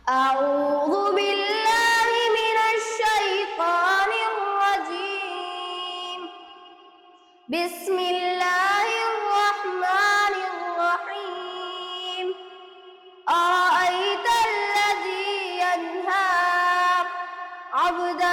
أعوذ بالله من الشيطان الرجيم. بسم الله الرحمن الرحيم. أرأيت الذي ينهى عبدا